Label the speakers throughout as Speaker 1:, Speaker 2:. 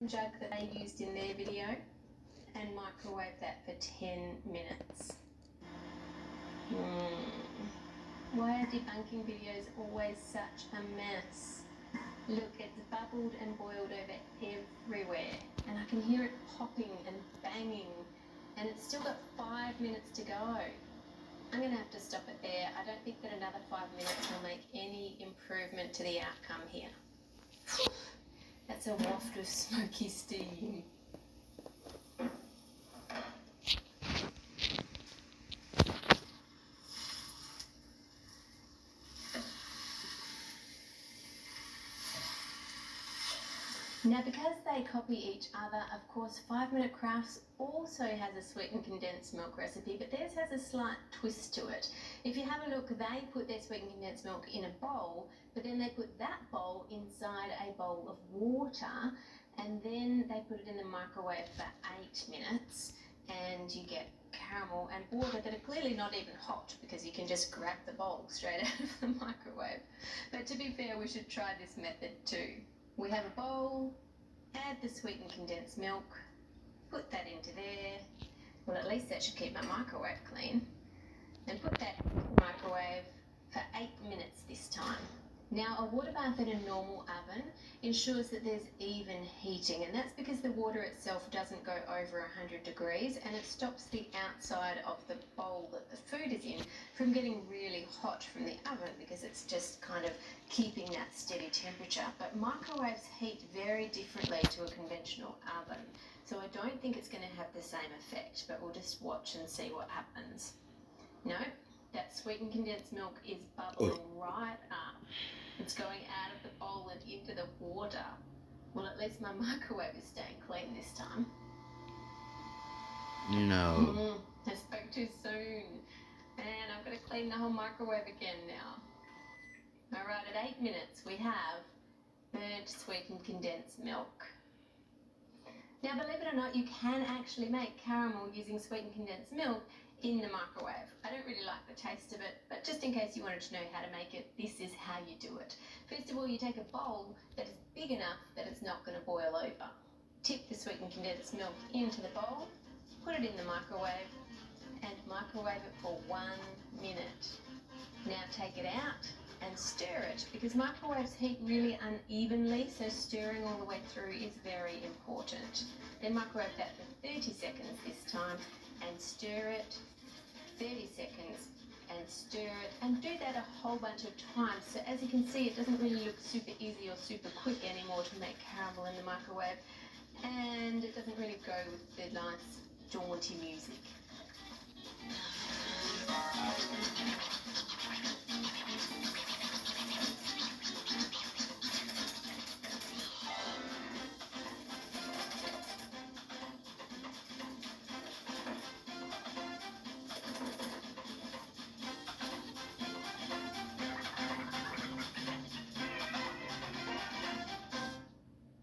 Speaker 1: jug that they used in their video and microwave that for 10 minutes. Why are debunking videos always such a mess? Look, it's bubbled and boiled over everywhere, and I can hear it popping and banging, and it's still got 5 minutes to go. I'm going to have to stop it there. I don't think that another 5 minutes will make any improvement to the outcome here. That's a waft of smoky steam. Now, because they copy each other, of course, 5 Minute Crafts also has a sweetened condensed milk recipe, but theirs has a slight twist to it. If you have a look, they put their sweetened condensed milk in a bowl, but then they put that bowl inside a bowl of water, and then they put it in the microwave for 8 minutes, and you get caramel and water that are clearly not even hot, because you can just grab the bowl straight out of the microwave. But to be fair, we should try this method too. We have a bowl, add the sweetened condensed milk, put that into there. Well, at least that should keep my microwave clean. And put that in the microwave for 8 minutes this time. Now, a water bath in a normal oven ensures that there's even heating, and that's because the water itself doesn't go over 100 degrees, and it stops the outside of the bowl that the food is in from getting really hot from the oven, because it's just kind of keeping that steady temperature. But microwaves heat very differently to a conventional oven, so I don't think it's going to have the same effect, but we'll just watch and see what happens. No, that sweetened condensed milk is bubbling right up. It's going out of the bowl and into the water. Well, at least my microwave is staying clean this time.
Speaker 2: No.
Speaker 1: I spoke too soon. And I've got to clean the whole microwave again now. All right, at 8 minutes, we have burnt sweetened condensed milk. Now, believe it or not, you can actually make caramel using sweetened condensed milk in the microwave. I don't really like the taste of it, but just in case you wanted to know how to make it, this is how you do it. First of all, you take a bowl that is big enough that it's not going to boil over. Tip the sweetened condensed milk into the bowl, put it in the microwave, and microwave it for 1 minute. Now take it out and stir it, because microwaves heat really unevenly, so stirring all the way through is very important. Then microwave that for 30 seconds this time, and stir it 30 seconds and stir it, and do that a whole bunch of times. So as you can see, it doesn't really look super easy or super quick anymore to make caramel in the microwave, and it doesn't really go with the nice jaunty music.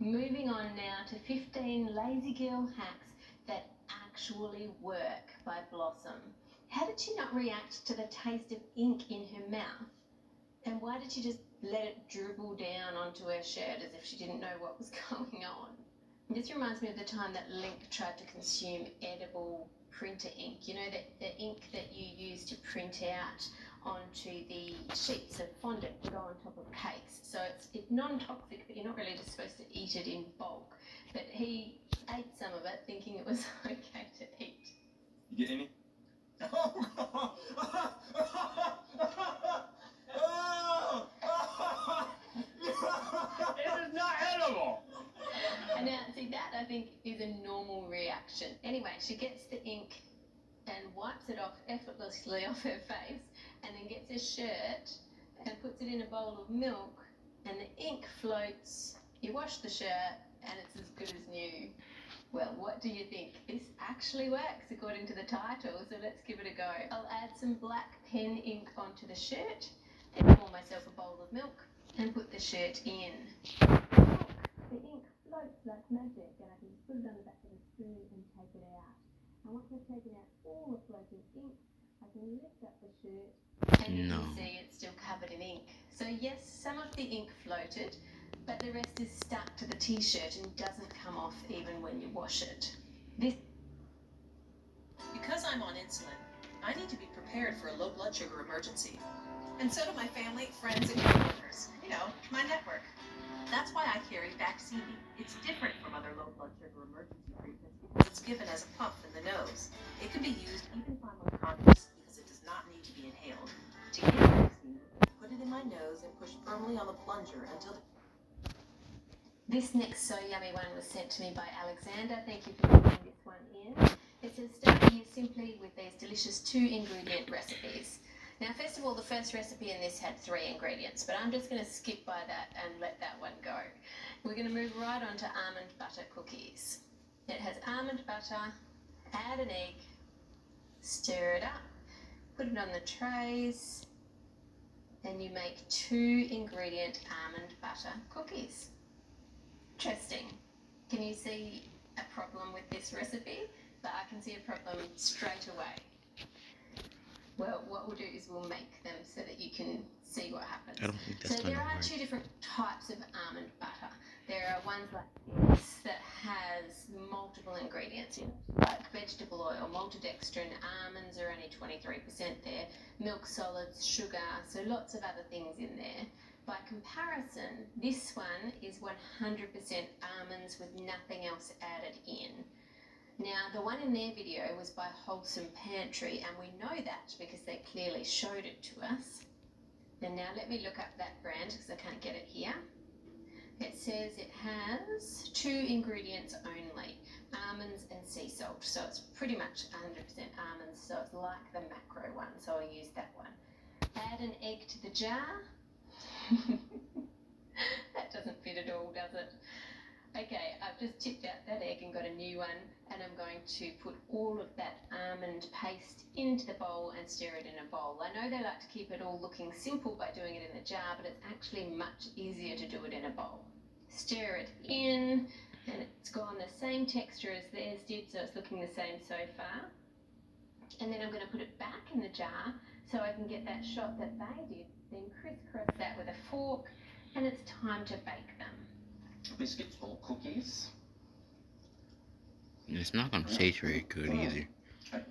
Speaker 1: Moving on now to 15 lazy girl hacks that actually work by Blossom. How did she not react to the taste of ink in her mouth? And why did she just let it dribble down onto her shirt as if she didn't know what was going on? This reminds me of the time that Link tried to consume edible printer ink. You know, the ink that you use to print out onto the sheets of fondant to go on top of cakes. So it's non-toxic, but you're not really just supposed to eat it in bulk. But he ate some of it thinking it was okay to eat.
Speaker 3: You get any? It is not edible!
Speaker 1: And now, see, that I think is a normal reaction. Anyway, she gets the ink and wipes it off effortlessly off her face, and then gets her shirt and puts it in a bowl of milk, and the ink floats. You wash the shirt and it's as good as new. Well, what do you think? This actually works according to the title, so let's give it a go. I'll add some black pen ink onto the shirt, then pour myself a bowl of milk and put the shirt in. Look, the ink floats like magic, and I can just put it on the back of the spoon and take it out. And once I've taken out all the floating ink, I can lift up the shirt and you can see it's still covered in ink. So yes, some of the ink floated, but the rest is stuck to the t-shirt and doesn't come off even when you wash it.
Speaker 2: Because I'm on insulin, I need to be prepared for a low blood sugar emergency. And so do my family, friends, and coworkers. You know, my network. That's why I carry Baqsimi. It's different from other low blood sugar emergency treatments because it's given as a puff in the nose. It can be used even if I'm unconscious because it does not need to be inhaled. To get Baqsimi, put it in my nose and push firmly on the plunger until the...
Speaker 1: This next So Yummy one was sent to me by Alexander. Thank you for putting this one in. It says start here simply with these delicious 2-ingredient recipes. Now, first of all, the first recipe in this had 3 ingredients, but I'm just going to skip by that and let that one go. We're going to move right on to almond butter cookies. It has almond butter, add an egg, stir it up, put it on the trays, and you make 2-ingredient almond butter cookies. Interesting. Can you see a problem with this recipe? But I can see a problem straight away. Well, what we'll do is we'll make them so that you can see what happens.
Speaker 4: I don't think that's
Speaker 1: So
Speaker 4: gonna
Speaker 1: there are
Speaker 4: work.
Speaker 1: 2 different types of almond butter. There are ones like this that has multiple ingredients in it, like vegetable oil, maltodextrin, almonds are only 23% there, milk solids, sugar, so lots of other things in there. By comparison, this one is 100% almonds with nothing else added in. Now, the one in their video was by Wholesome Pantry, and we know that because they clearly showed it to us. And now let me look up that brand because I can't get it here. It says it has 2 ingredients only, almonds and sea salt. So it's pretty much 100% almonds, so it's like the macro one, so I'll use that one. Add an egg to the jar. That doesn't fit at all, does it? Okay, I've just tipped out that egg and got a new one, and I'm going to put all of that almond paste into the bowl and stir it in a bowl. I know they like to keep it all looking simple by doing it in a jar, but it's actually much easier to do it in a bowl. Stir it in, and it's gone the same texture as theirs did, so it's looking the same so far. And then I'm going to put it back in the jar so I can get that shot that they did, then crisscross that with a fork, and it's time to bake them.
Speaker 3: Biscuits or cookies?
Speaker 4: It's not gonna taste very good either.
Speaker 3: It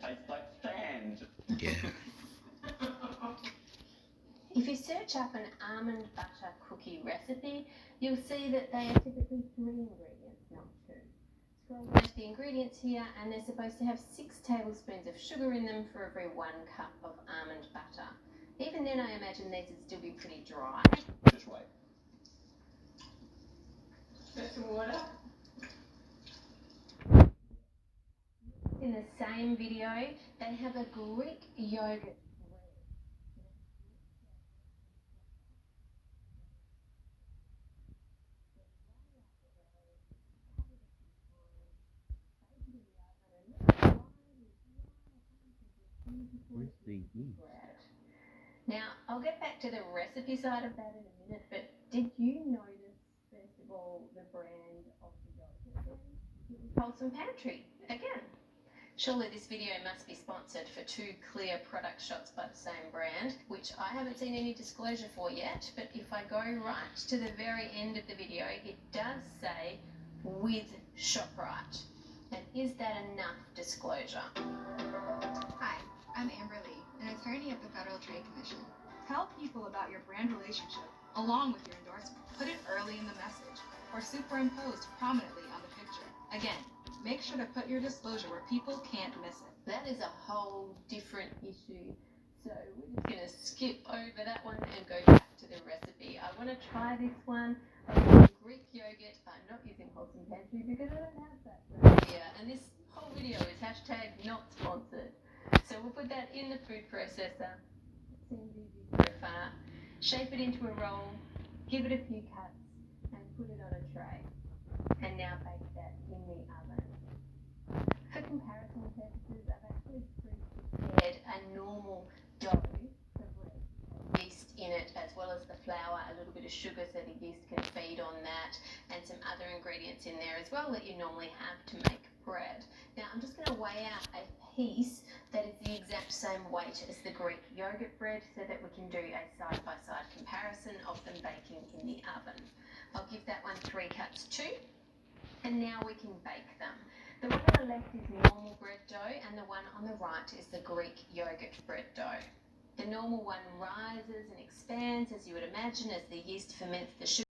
Speaker 3: tastes like sand.
Speaker 4: Yeah.
Speaker 1: If you search up an almond butter cookie recipe, you'll see that they are typically 3 ingredients, not 2. Scroll down to the ingredients here, and they're supposed to have 6 tablespoons of sugar in them for every 1 cup of almond butter. Even then, I imagine these would still be pretty dry.
Speaker 3: Just wait.
Speaker 1: Get some water. In the same video, they have a Greek yogurt.
Speaker 4: Where's the yeast?
Speaker 1: Now, I'll get back to the recipe side of that in a minute, but did you notice, first of all, the brand of the yogurt? It was Wholesome Pantry, again. Surely this video must be sponsored for 2 clear product shots by the same brand, which I haven't seen any disclosure for yet, but if I go right to the very end of the video, it does say, with ShopRite. And is that enough disclosure?
Speaker 5: Hi, I'm Amber Lee, an attorney at the Federal Trade Commission. Tell people about your brand relationship, along with your endorsement. Put it early in the message, or superimposed prominently on the picture. Again, make sure to put your disclosure where people can't miss it.
Speaker 1: That is a whole different issue. So we're just going to skip over that one and go back to the recipe. I want to try this one. I'm using Greek yogurt. I'm not using Wholesome Pantry because I don't have that brand here. And this whole video is hashtag not sponsored. So we'll put that in the food processor. Seems easy so far. Shape it into a roll, give it a few cuts, and put it on a tray. And now bake that in the oven. For comparison purposes, I've actually pre-prepared a normal dough for bread. Yeast in it, as well as the flour, a little bit of sugar so the yeast can feed on that, and some other ingredients in there as well that you normally have to make bread. Now I'm just going to weigh out a piece that is the exact same weight as the Greek yogurt bread so that we can do a side-by-side comparison of them baking in the oven. I'll give that one 3 cuts too, and now we can bake them. The one on the left is normal bread dough and the one on the right is the Greek yogurt bread dough. The normal one rises and expands as you would imagine as the yeast ferments the sugar.